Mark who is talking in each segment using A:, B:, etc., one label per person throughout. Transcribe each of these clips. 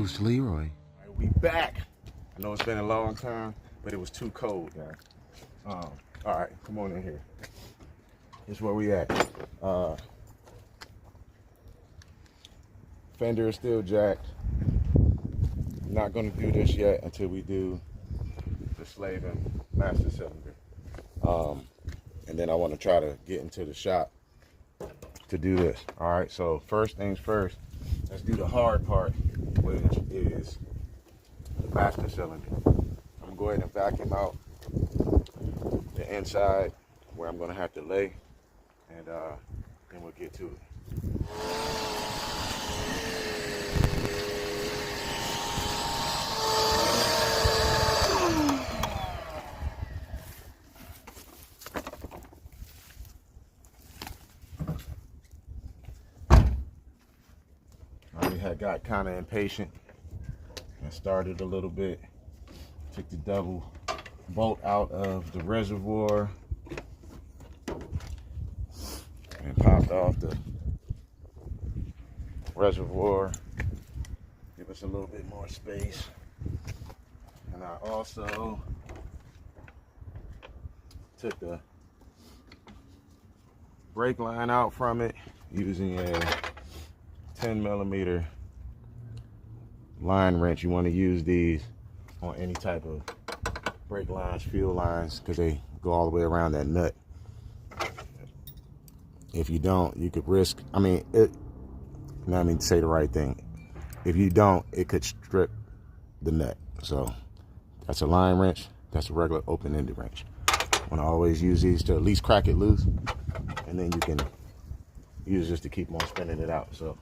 A: Who's Leroy?
B: Right, we back. I know it's been a long time, but it was too cold, guys. All right, come on in here. Here's where we at. Fender is still jacked. Not gonna do this yet until we do the slaving master cylinder. And then I want to try to get into the shop to do this. All right, so first things first, let's do the hard part, which is the master cylinder. I'm gonna go ahead and vacuum out the inside where I'm gonna have to lay, and then we'll get to it. I got kind of impatient and started a little bit. Took the double bolt out of the reservoir and popped off the reservoir. Give us a little bit more space. And I also took the brake line out from it using a 10mm line wrench. You want to use these on any type of brake lines, fuel lines, because they go all the way around that nut. If you don't, you could risk, say the right thing. If you don't, it could strip the nut. So that's a line wrench. That's a regular open-ended wrench. Want to always use these to at least crack it loose, and then you can use this to keep on spinning it out. So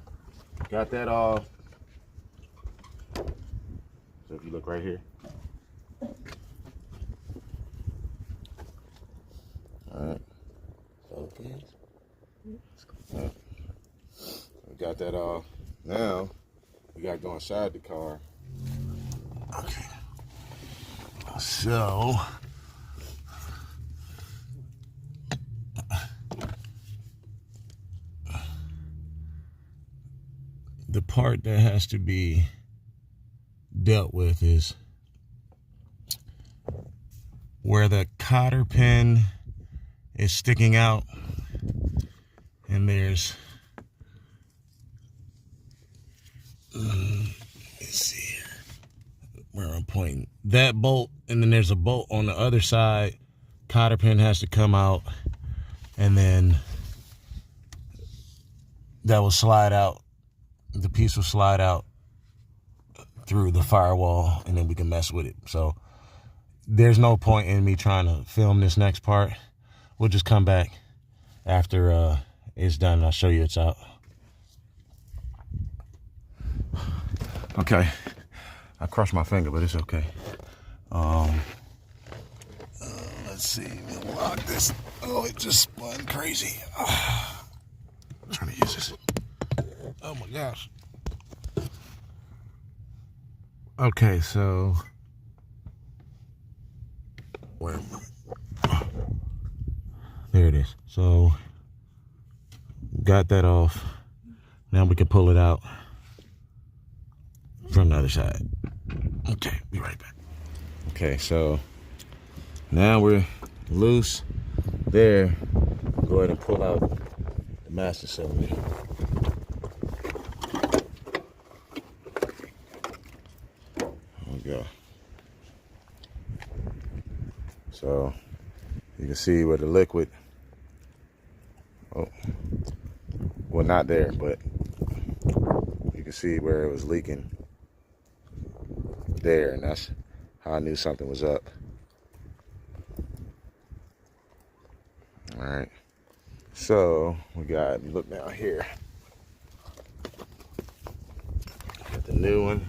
B: got that off. So if you look right here, all right, focus. Right. We got that off. Now we got to go inside the car. Okay. So the part that has to be dealt with is where the cotter pin is sticking out, and there's let's see here where I'm pointing, that bolt, and then there's a bolt on the other side. Cotter pin has to come out, and then that will slide out. The piece will slide out through the firewall, and then we can mess with it. So there's no point in me trying to film this next part. We'll just come back after it's done and I'll show you it's out. Okay, I crushed my finger, but it's okay. Let's see, we'll lock this. Oh, it just spun crazy. I'm trying to use this. Oh my gosh. Okay, so where am I? There it is. So got that off. Now we can pull it out from the other side. Okay, be right back. Okay, so now we're loose there. Go ahead and pull out the master cylinder. Go. So you can see where the liquid, well, not there, but you can see where it was leaking there, and that's how I knew something was up. All right, so we got, look down here, got the new one.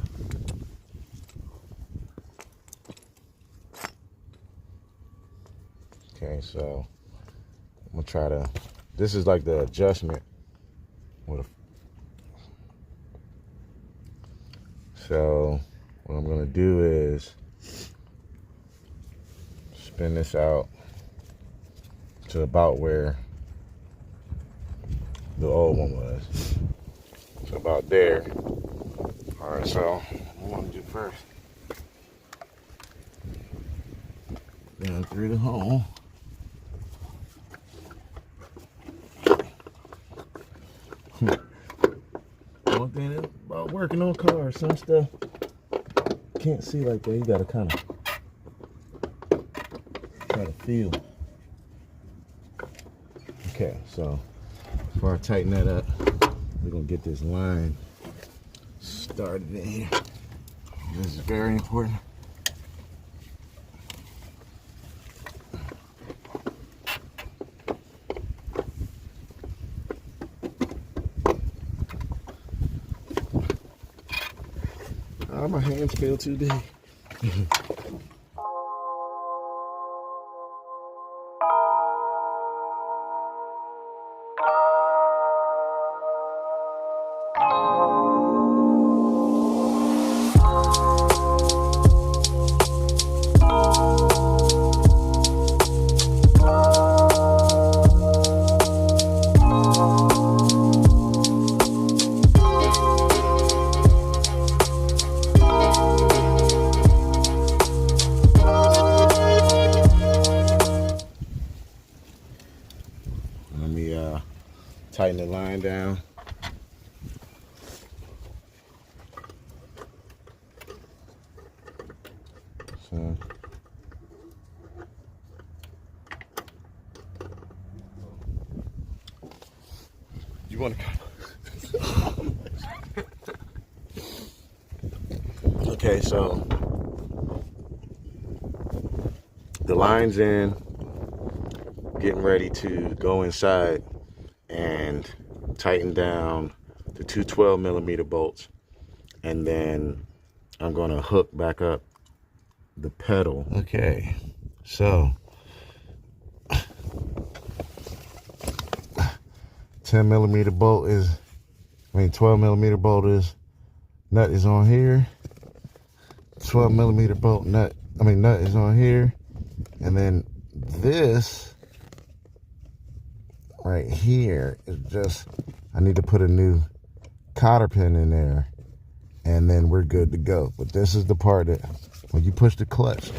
B: Okay, so I'm gonna try to, this is like the adjustment with so what I'm gonna do is spin this out to about where the old one was. So about there. Alright, so what I want to do first, down through the hole. One thing about working on cars, some stuff you can't see like that. You gotta kind of try to feel. Okay, so before I tighten that up, we're gonna get this line started in here. This is very important. Oh, my hands feel too big. Let me tighten the line down. So you want to come? Okay, so the line's in, getting ready to go inside and tighten down the two 12mm bolts, and then I'm gonna hook back up the pedal. Okay, so 10mm bolt is, 12mm bolt is, nut is on here. 12mm bolt nut is on here, and then this right here is just, I need to put a new cotter pin in there, and then we're good to go. But this is the part that when you push the clutch,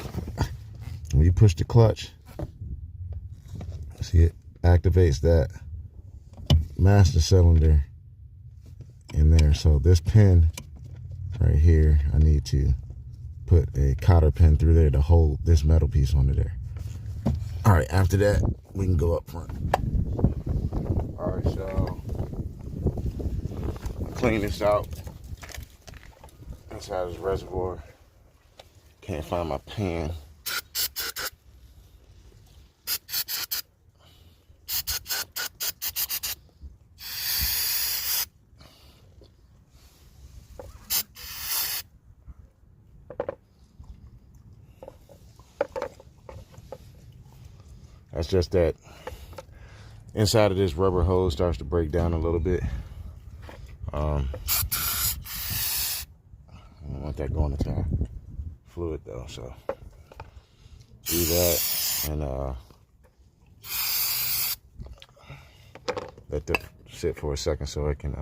B: see, it activates that master cylinder in there. So this pin right here, I need to put a cotter pin through there to hold this metal piece onto there. All right, after that, we can go up front. All right, so clean this out. Inside this reservoir. Can't find my pan. That's just that inside of this rubber hose starts to break down a little bit. I don't want that going into our fluid though, so do that and let that sit for a second so it can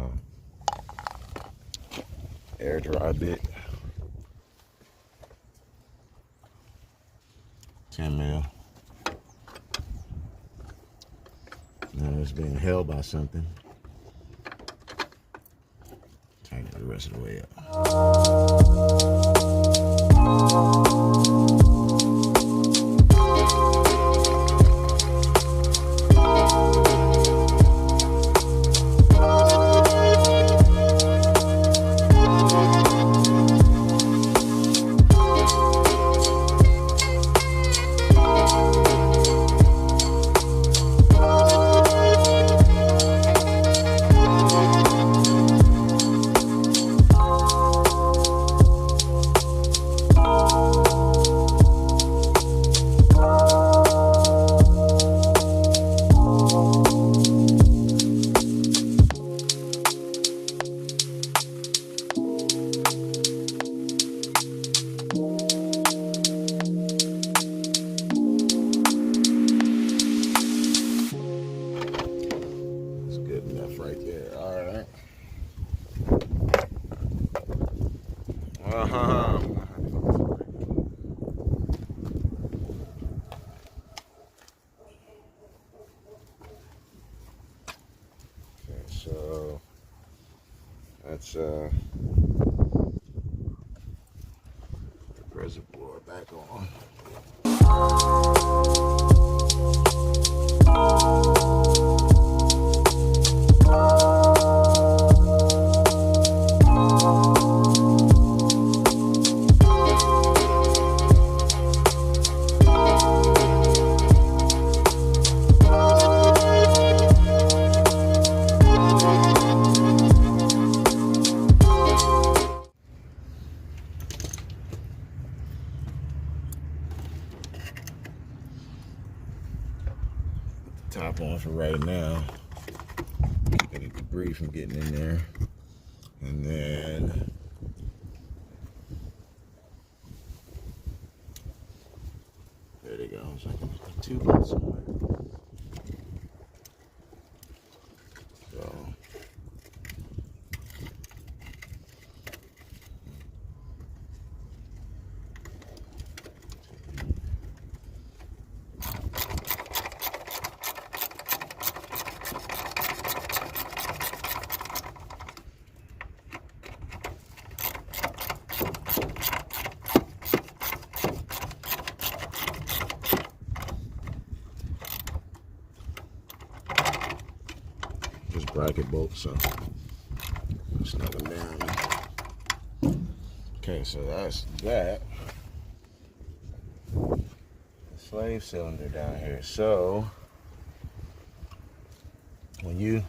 B: air dry a bit. 10 mil. Now it's being held by something. Tighten it the rest of the way up. So that's the reservoir back on. Top on for right now. Keep any debris from getting in there. And then there they go. So I can put the tube on somewhere. So just bracket bolts, so snug them down. Okay, so that's that. The slave cylinder down here. So when you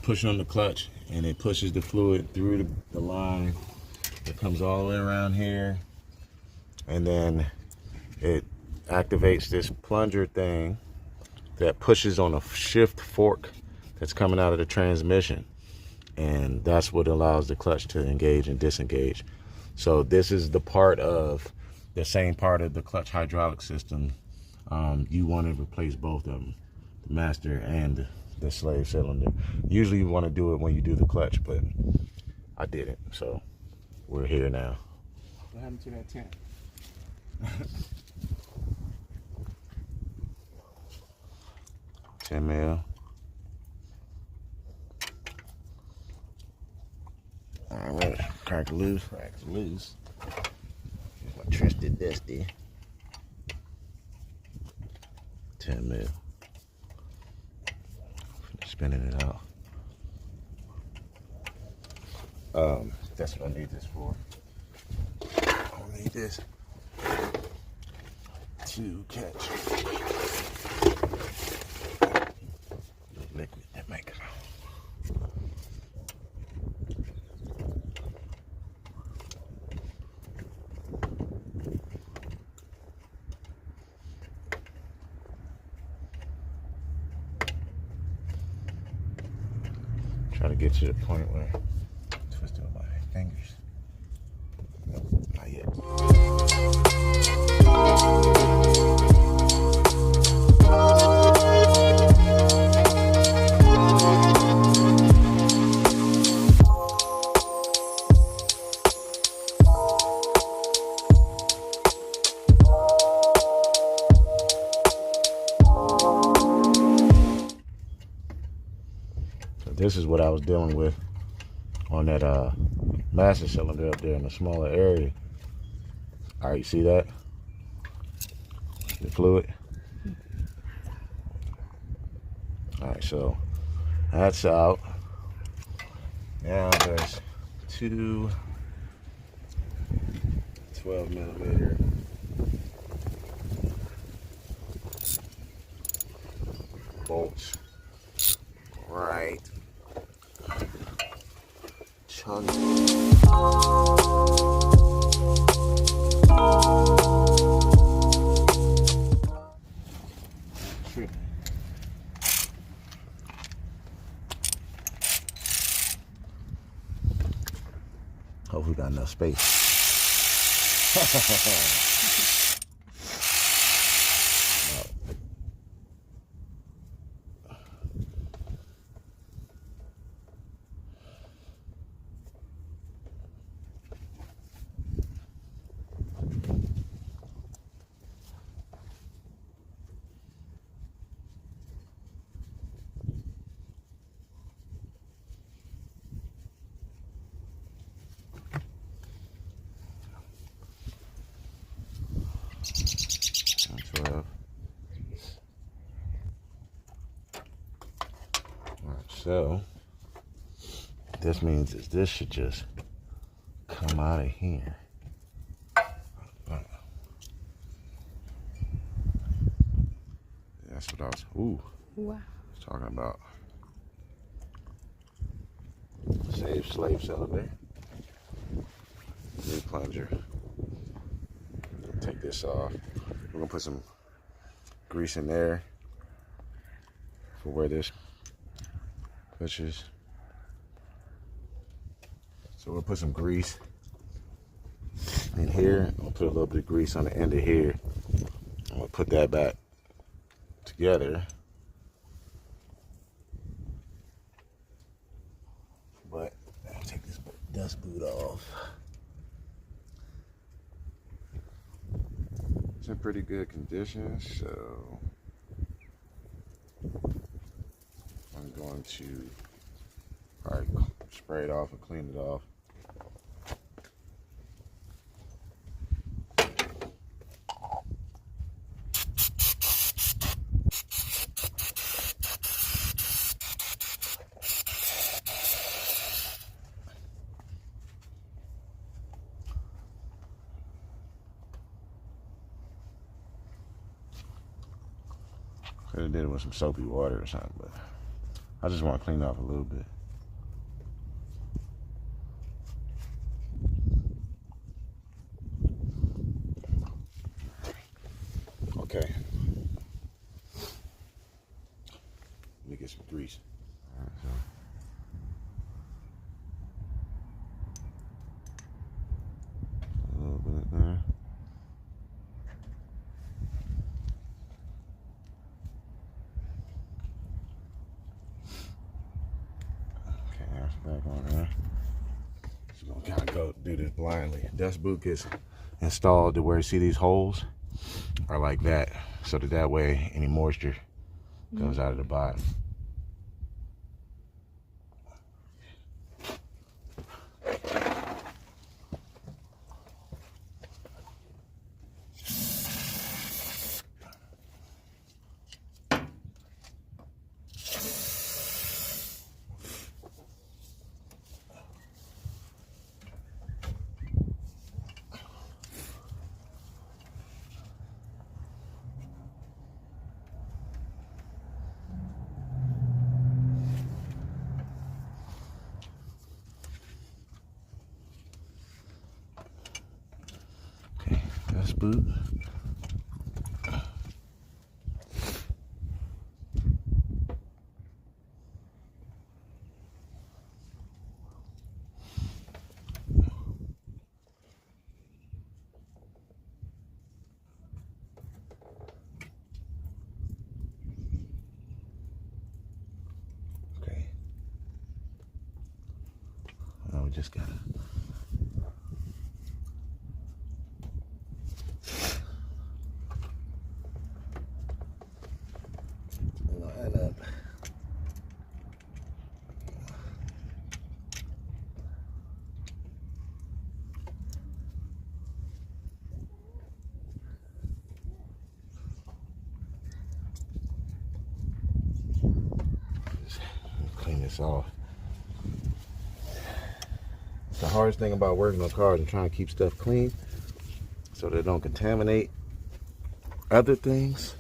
B: push on the clutch and it pushes the fluid through the line, it comes all the way around here, and then it activates this plunger thing that pushes on a shift fork that's coming out of the transmission, and that's what allows the clutch to engage and disengage. So this is the part of the same part of the clutch hydraulic system. You want to replace both of them, the master and the slave cylinder. Usually you want to do it when you do the clutch, but I didn't, so we're here now.
A: What happened to that tent?
B: 10 mil. All right, crack it loose.
A: Crack it loose.
B: Here's my trusty dusty 10 mil. Spinning it out. That's what I need this for. I need this to catch the liquid that might come out. Try to get to the point where I twist it with my fingers. Nope, not yet. This is what I was dealing with on that master cylinder up there in the smaller area. All right, you see that? The fluid. All right, so that's out. Now there's two 12mm bolts. Right. Chunk. Hope we got enough space. So this means is this should just come out of here. That's what I was talking about. Save slave cylinder. New plunger. Take this off. We're gonna put some grease in there for where this pushes. So we'll put some grease in here. I'll put a little bit of grease on the end of here. I'm gonna put that back together. But I'll take this dust boot off. It's in pretty good condition, so I'm going to probably spray it off and clean it off. Could have did it with some soapy water or something, but I just want to clean off a little bit. Okay. Let me get some grease. All right, so. A little bit there. Back on there. Just gonna kind of go do this blindly. Dust boot gets installed to where you see these holes are like that, so that way any moisture goes out of the bottom. Dust boot. Okay. Now we just gotta line up. Just clean this off. The hardest thing about working on cars and trying to keep stuff clean so they don't contaminate other things.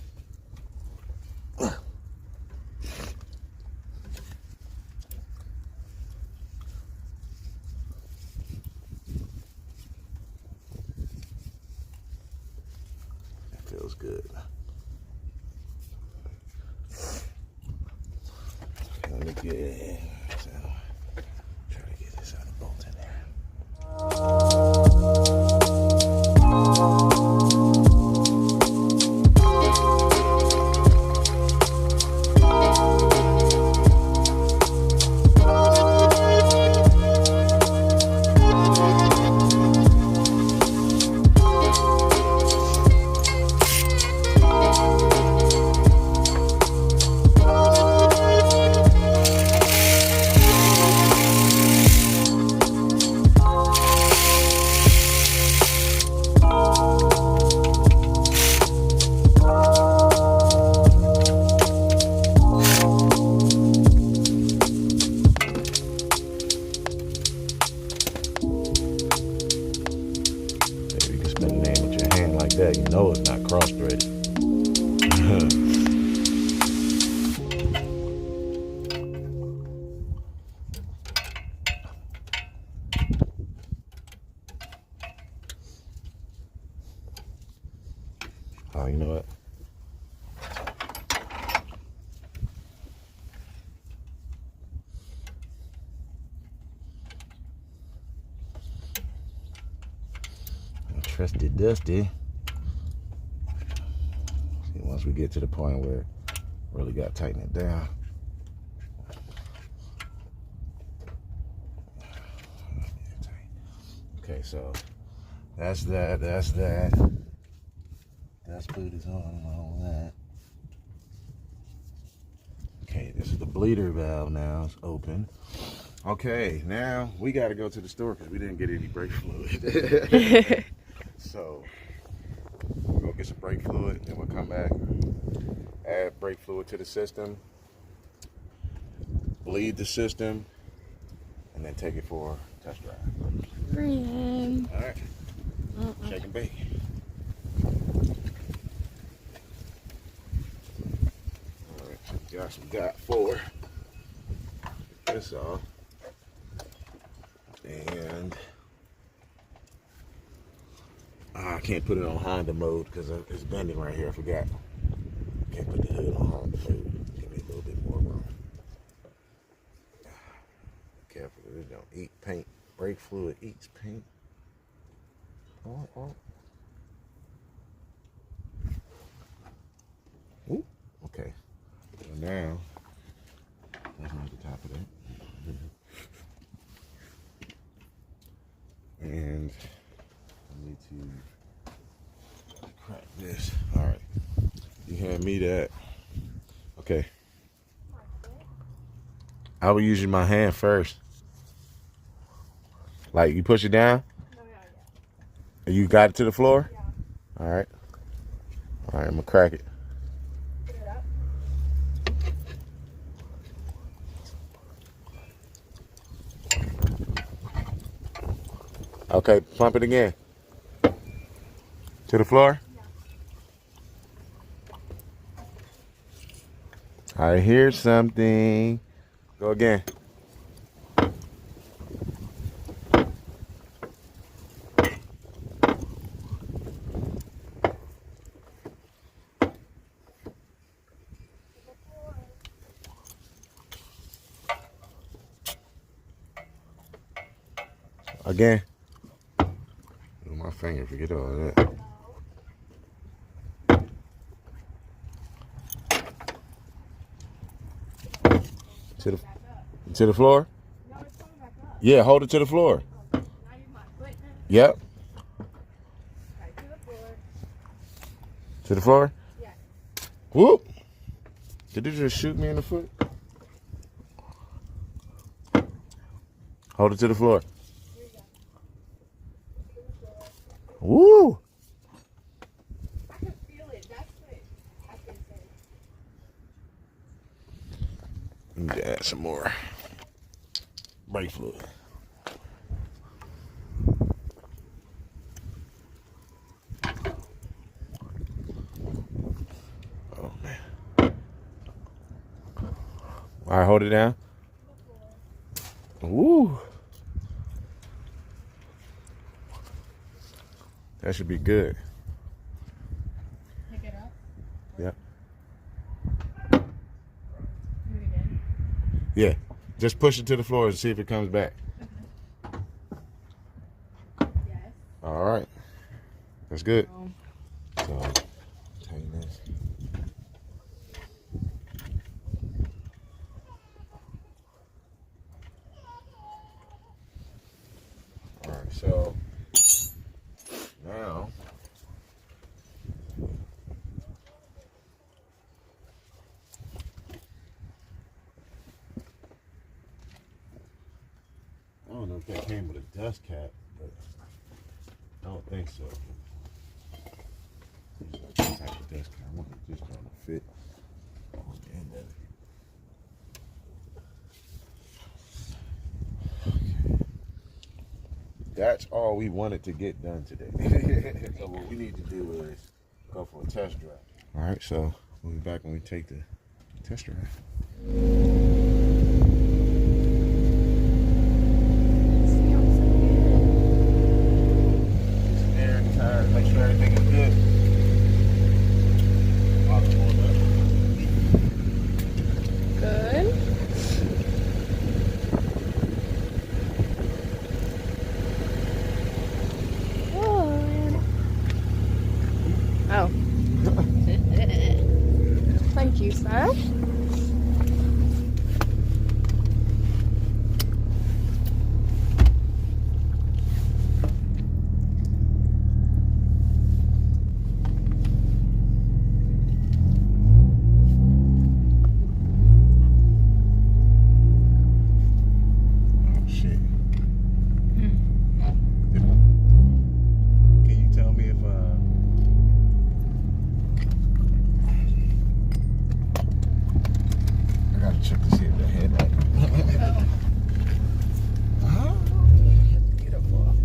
B: Feels good. Okay, let me get it. So, try to get this out of the bolt in there. Oh, you know what? Trusty Dusty. See, once we get to the point where really got to tighten it down. Okay, so that's that. Dust boot is on and all that. Okay, this is the bleeder valve now. It's open. Okay, now we got to go to the store because we didn't get any brake fluid. So we'll go get some brake fluid, then we'll come back, add brake fluid to the system, bleed the system, and then take it for a test drive. All right, shake and bake. All right, so we got some .4. Take this off, and I can't put it on Honda mode because it's bending right here. I forgot. Can't put the hood on Honda mode. Give me a little bit more room. Careful, it don't eat paint. Brake fluid eats paint. Oh. Ooh, okay. So now, that's not the top of that. And I need to crack this. All right. You hand me that. Okay. I will use my hand first. Like you push it down?
C: No, yeah.
B: And you got it to the floor?
C: Yeah.
B: All right. All right, I'm going to crack it.
C: Put it up.
B: Okay, pump it again. To the floor?
C: Yeah.
B: I hear something. Go again. Again. Ooh, my finger, forget all of that. To the floor?
C: No, it's coming back up.
B: Yeah, hold it to the floor.
C: Now use my foot now.
B: Yep.
C: Right, to the floor.
B: To the floor?
C: Yeah.
B: Whoop. Did you just shoot me in the foot? Hold it to the floor.
C: Here you go. To the floor.
B: Woo.
C: I can feel it. That's what I can say.
B: Let me add some more brake fluid. Oh man. All right, hold it down. Woo. That should be good.
C: Pick it up.
B: Yep.
C: Do it again.
B: Yeah. Just push it to the floor and see if it comes back.
C: Yes.
B: All right. That's good.
C: Oh.
B: So, tighten this. All right, so now I don't know if that came with a dust cap, but I don't think so. Just like the type of dust cap. I want it just trying to fit on the end of it. That's all we wanted to get done today. So what we need to do is go for a test drive. All right, so we'll be back when we take the test drive. Air in the tires, make sure everything is good. hit the headlight. Oh, beautiful.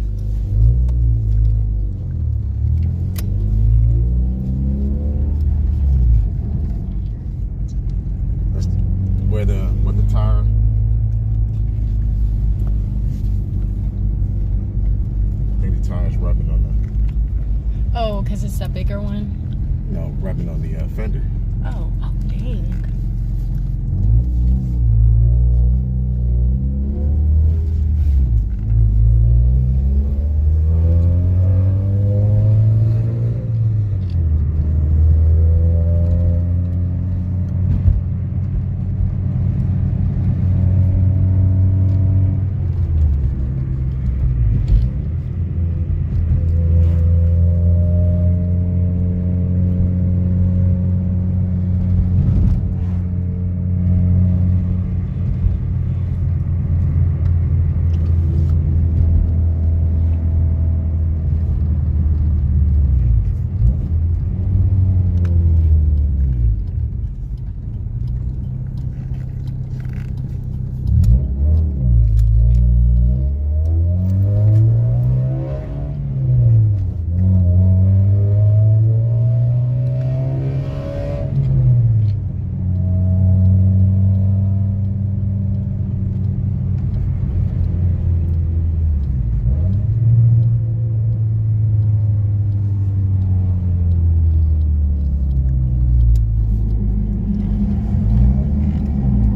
B: That's where the tire. I think the tire's rubbing on the.
D: Oh, because it's a bigger one?
B: No, rubbing on the fender.
D: Oh, dang.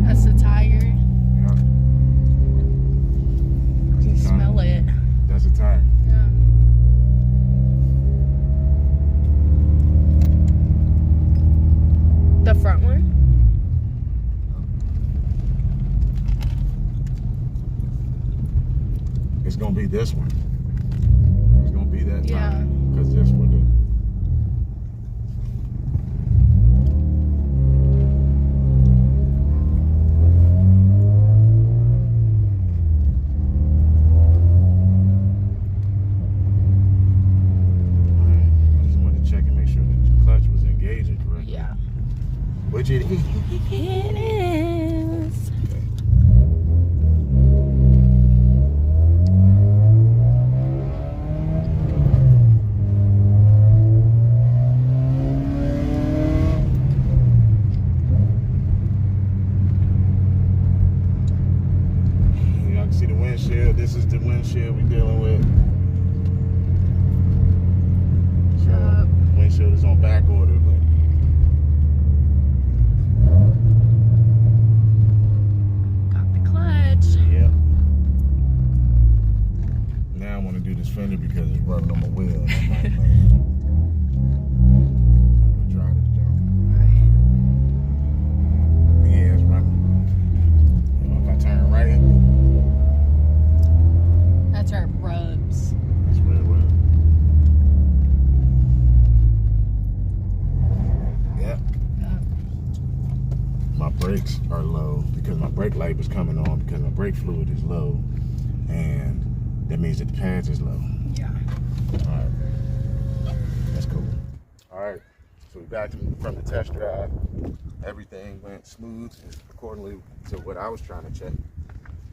D: That's the tire.
B: Yeah.
D: You smell it.
B: That's a tire.
D: Yeah. The front one?
B: It's gonna be this one. It's gonna be that
D: Yeah.
B: tire. Because this one did. I just wanted to check and make sure that the clutch was engaging correctly.
D: Yeah.
B: Which it is.
D: It is.
B: Y'all can see the windshield. This is the windshield we're dealing with. So,
D: Yup.
B: windshield is on back order, but
D: Got the clutch.
B: yep. Now I want to do this fender because it's rubbing on my wheel. And I'm like, man, I'm gonna try this jump. Yeah, it's running. You know, if I turn right,
D: That's where it rubs.
B: that's where it was. Yep. My brakes are low because my brake light was coming on because my brake fluid is low, and that means that the pads is low.
D: Yeah.
B: All right, that's cool. All right, so we're back from the test drive. Everything went smooth accordingly to what I was trying to check.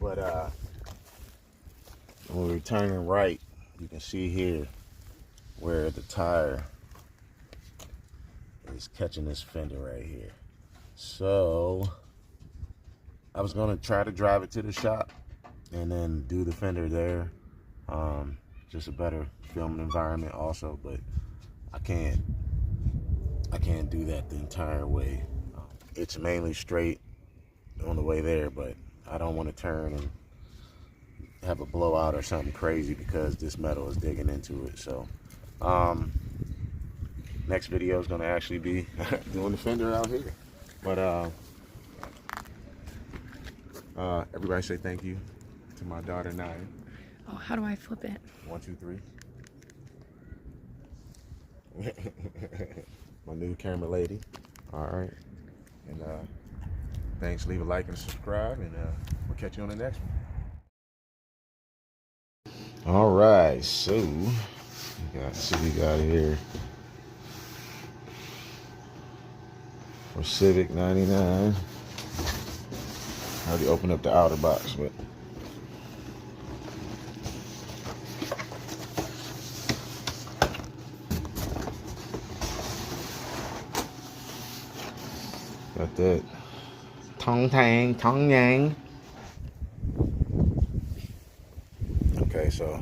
B: But when we're turning right, you can see here where the tire is catching this fender right here. So I was gonna try to drive it to the shop and then do the fender there. Just a better filming environment also, but I can't do that the entire way. It's mainly straight on the way there, but I don't want to turn and have a blowout or something crazy because this metal is digging into it. So next video is going to actually be doing the fender out here. But everybody say thank you to my daughter Naya.
D: Oh, how do I flip it?
B: 1, 2, 3. My new camera lady. All right. And thanks. Leave a like and subscribe, and we'll catch you on the next one. All right. So we got Civic out here for Civic 99. already opened up the outer box, but got that tong tang, tong yang. Okay, so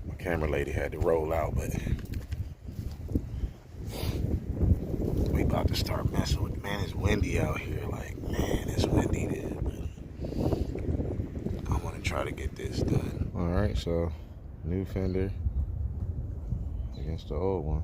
B: my camera lady had to roll out, but we about to start messing with. Man, it's windy out here. Like, man, it's windy there. But I want to try to get this done. All right, so new fender against the old one.